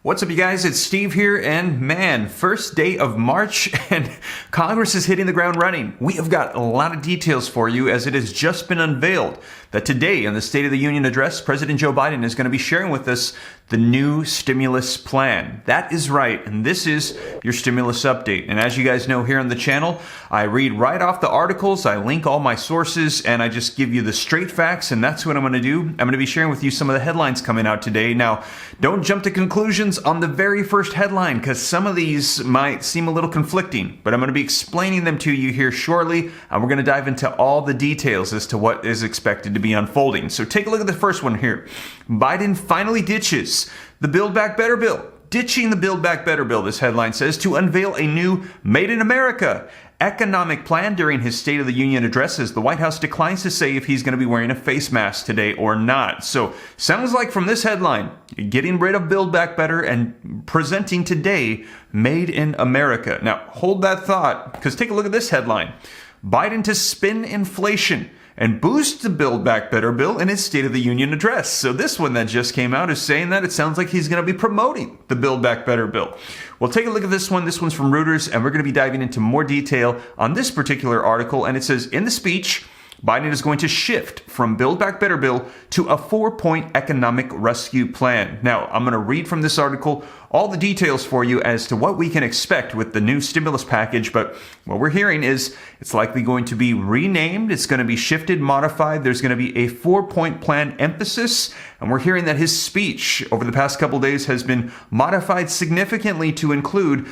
What's up, you guys? It's Steve here, and man, first day of March, and Congress is hitting the ground running. We have got a lot of details for you, as it has just been unveiled that today in the State of the Union address, President Joe Biden is going to be sharing with us the new stimulus plan. That is right, and this is your stimulus update. And as you guys know here on the channel, I read right off the articles, I link all my sources, and I just give you the straight facts, and that's what I'm going to do. I'm going to be sharing with you some of the headlines coming out today. Now, don't jump to conclusions on the very first headline, because some of these might seem a little conflicting, but I'm going to be explaining them to you here shortly, and we're going to dive into all the details as to what is expected to be unfolding. So take a look at the first one here. Biden finally ditches the Build Back Better bill. Ditching the Build Back Better bill, this headline says, to unveil a new Made in America economic plan during his State of the Union address, as the White House declines to say if he's going to be wearing a face mask today or not. So sounds like from this headline, getting rid of Build Back Better and presenting today Made in America. Now hold that thought, because take a look at this headline. Biden to spin inflation and boost the Build Back Better bill in his State of the Union address. So this one that just came out is saying that it sounds like he's going to be promoting the Build Back Better bill. Well, take a look at this one. This one's from Reuters, and we're going to be diving into more detail on this particular article. And it says, in the speech, Biden is going to shift from Build Back Better bill to a 4-point economic rescue plan. Now, I'm going to read from this article all the details for you as to what we can expect with the new stimulus package, but what we're hearing is it's likely going to be renamed, it's going to be shifted, modified, there's going to be a 4-point plan emphasis, and we're hearing that his speech over the past couple days has been modified significantly to include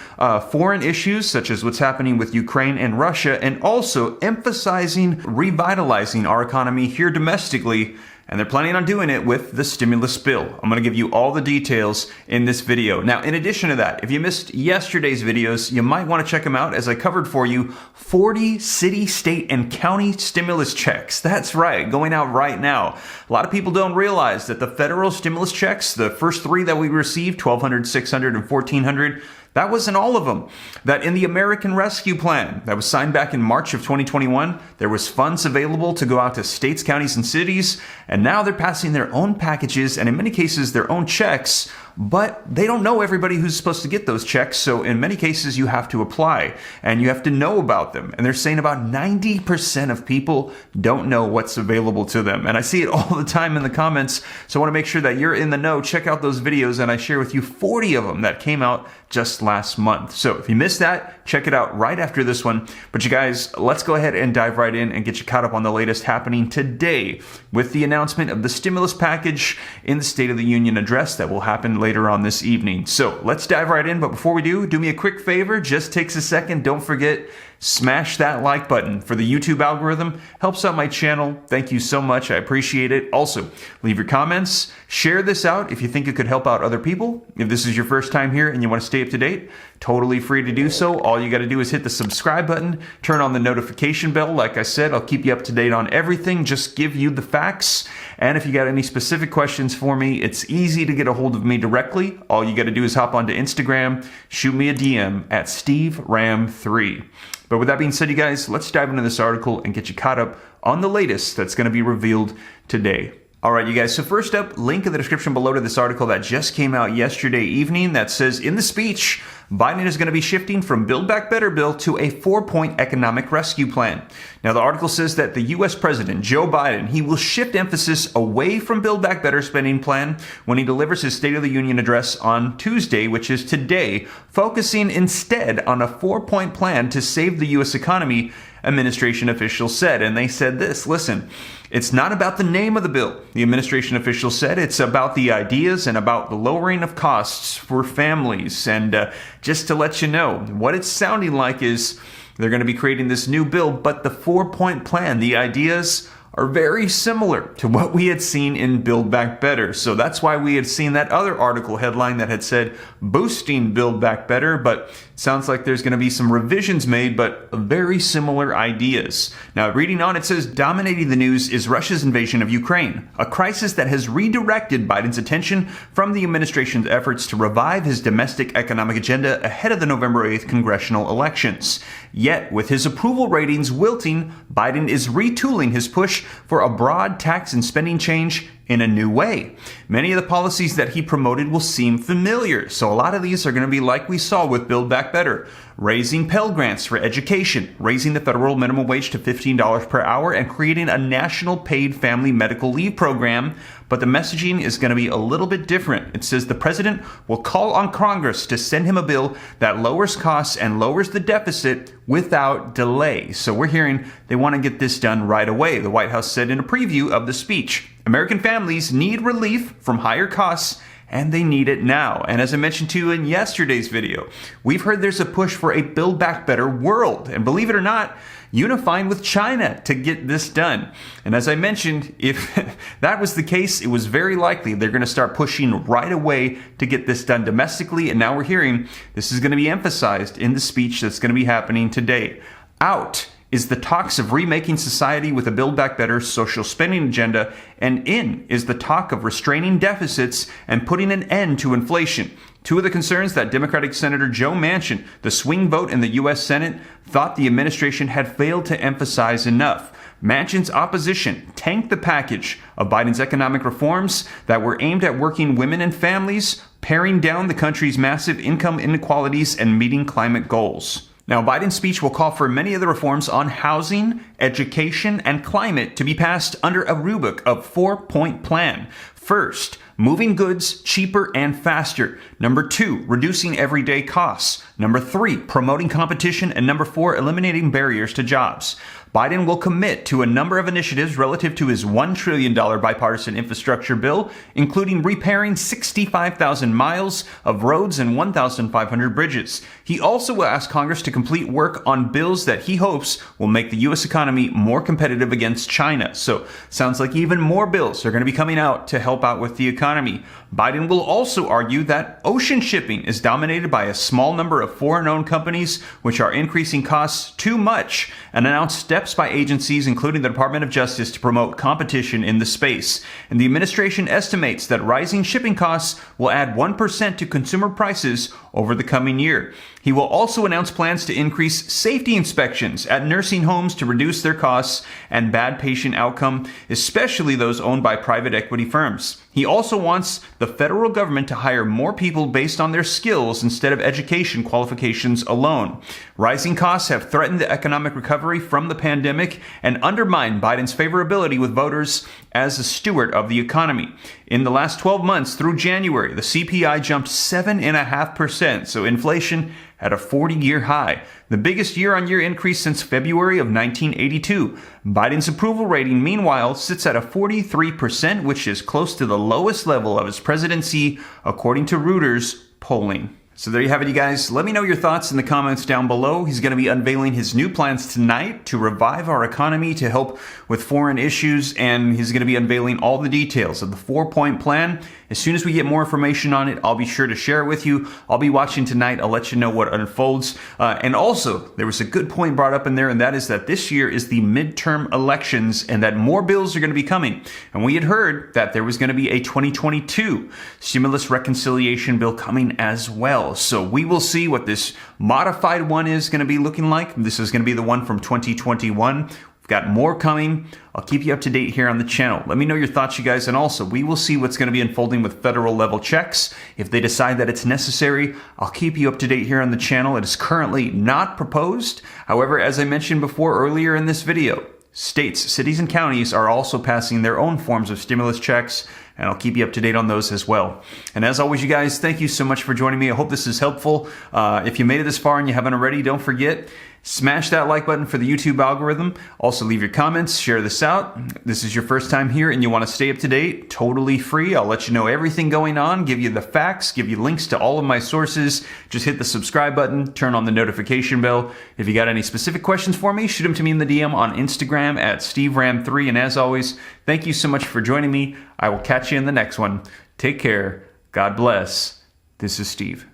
foreign issues such as what's happening with Ukraine and Russia, and also emphasizing revitalizing our economy here domestically. And they're planning on doing it with the stimulus bill. I'm going to give you all the details in this video. Now, in addition to that, if you missed yesterday's videos, you might want to check them out, as I covered for you 40 city, state, and county stimulus checks. That's right, going out right now. A lot of people don't realize that the federal stimulus checks, the first three that we received, $1,200, $600, and $1,400, that wasn't all of them. That in the American Rescue Plan that was signed back in March of 2021, there was funds available to go out to states, counties, and cities, and now they're passing their own packages and in many cases their own checks, but they don't know everybody who's supposed to get those checks, so in many cases you have to apply and you have to know about them. And they're saying about 90% of people don't know what's available to them. And I see it all the time in the comments, so I want to make sure that you're in the know. Check out those videos, and I share with you 40 of them that came out just last month. So if you missed that, check it out right after this one. But you guys, let's go ahead and dive right in and get you caught up on the latest happening today with the announcement of the stimulus package in the State of the Union address that will happen later on this evening. So let's dive right in. But before we do me a quick favor, just takes a second. Don't forget, smash that like button for the YouTube algorithm. Helps out my channel. Thank you so much. I appreciate it. Also, leave your comments. Share this out if you think it could help out other people. If this is your first time here and you want to stay up to date, totally free to do so. All you got to do is hit the subscribe button, turn on the notification bell. Like I said, I'll keep you up to date on everything. Just give you the facts. And if you got any specific questions for me, it's easy to get a hold of me directly. All you got to do is hop onto Instagram, shoot me a DM at SteveRam3. But with that being said, you guys, let's dive into this article and get you caught up on the latest that's going to be revealed today. All right, you guys, so first up, link in the description below to this article that just came out yesterday evening that says, in the speech, Biden is going to be shifting from Build Back Better bill to a 4-point economic rescue plan. Now, the article says that the U.S. President, Joe Biden, he will shift emphasis away from Build Back Better spending plan when he delivers his State of the Union address on Tuesday, which is today, focusing instead on a 4-point plan to save the U.S. economy, administration officials said. And they said this, listen, it's not about the name of the bill, the administration officials said. It's about the ideas and about the lowering of costs for families. And just to let you know, what it's sounding like is they're going to be creating this new bill, but the 4-point plan, the ideas are very similar to what we had seen in Build Back Better. So that's why we had seen that other article headline that had said boosting Build Back Better, but it sounds like there's going to be some revisions made, but very similar ideas. Now, reading on, it says, dominating the news is Russia's invasion of Ukraine, a crisis that has redirected Biden's attention from the administration's efforts to revive his domestic economic agenda ahead of the November 8th congressional elections. Yet, with his approval ratings wilting, Biden is retooling his push for a broad tax and spending change in a new way. Many of the policies that he promoted will seem familiar, so a lot of these are going to be like we saw with Build Back Better. Raising Pell Grants for education, raising the federal minimum wage to $15 per hour, and creating a national paid family medical leave program. But the messaging is going to be a little bit different. It says the president will call on Congress to send him a bill that lowers costs and lowers the deficit without delay. So we're hearing they want to get this done right away. The White House said in a preview of the speech, American families need relief from higher costs, and they need it now. And as I mentioned to you in yesterday's video, we've heard there's a push for a Build Back Better world. And believe it or not, unifying with China to get this done. And as I mentioned, if that was the case, it was very likely they're going to start pushing right away to get this done domestically. And now we're hearing this is going to be emphasized in the speech that's going to be happening today. Out is the talks of remaking society with a Build Back Better social spending agenda, and in is the talk of restraining deficits and putting an end to inflation. Two of the concerns that Democratic Senator Joe Manchin, the swing vote in the U.S. Senate, thought the administration had failed to emphasize enough. Manchin's opposition tanked the package of Biden's economic reforms that were aimed at working women and families, paring down the country's massive income inequalities, and meeting climate goals. Now, Biden's speech will call for many of the reforms on housing, education, and climate to be passed under a rubric of 4-point plan. First, moving goods cheaper and faster. Number 2, reducing everyday costs. Number 3, promoting competition. And number 4, eliminating barriers to jobs. Biden will commit to a number of initiatives relative to his $1 trillion bipartisan infrastructure bill, including repairing 65,000 miles of roads and 1,500 bridges. He also will ask Congress to complete work on bills that he hopes will make the U.S. economy more competitive against China. So, sounds like even more bills are going to be coming out to help out with the economy. Biden will also argue that ocean shipping is dominated by a small number of foreign-owned companies, which are increasing costs too much, and announce steps by agencies, including the Department of Justice, to promote competition in the space. And the administration estimates that rising shipping costs will add 1% to consumer prices over the coming year. He will also announce plans to increase safety inspections at nursing homes to reduce their costs and bad patient outcome, especially those owned by private equity firms. He also wants the federal government to hire more people based on their skills instead of education qualifications alone. Rising costs have threatened the economic recovery from the pandemic and undermined Biden's favorability with voters as a steward of the economy. In the last 12 months through January, the CPI jumped 7.5%, so inflation at a 40-year high, the biggest year-on-year increase since February of 1982. Biden's approval rating, meanwhile, sits at a 43%, which is close to the lowest level of his presidency, according to Reuters polling. So there you have it, you guys. Let me know your thoughts in the comments down below. He's going to be unveiling his new plans tonight to revive our economy, to help with foreign issues, and he's going to be unveiling all the details of the 4-point plan. As soon as we get more information on it, I'll be sure to share it with you. I'll be watching tonight. I'll let you know what unfolds. And also, there was a good point brought up in there, and that is that this year is the midterm elections and that more bills are going to be coming. And we had heard that there was going to be a 2022 stimulus reconciliation bill coming as well. So we will see what this modified one is going to be looking like. This is going to be the one from 2021. We've got more coming. I'll keep you up to date here on the channel. Let me know your thoughts, you guys. And also, we will see what's going to be unfolding with federal level checks. If they decide that it's necessary, I'll keep you up to date here on the channel. It is currently not proposed. However, as I mentioned before earlier in this video, states, cities, and counties are also passing their own forms of stimulus checks, and I'll keep you up to date on those as well. And as always, you guys, thank you so much for joining me. I hope this is helpful. If you made it this far and you haven't already, don't forget, smash that like button for the YouTube algorithm. Also, leave your comments, share this out. This is your first time here and you want to stay up to date, totally free. I'll let you know everything going on, give you the facts, give you links to all of my sources. Just hit the subscribe button, turn on the notification bell. If you got any specific questions for me, shoot them to me in the DM on Instagram at SteveRam3. And as always, thank you so much for joining me. I will catch you in the next one. Take care. God bless. This is Steve.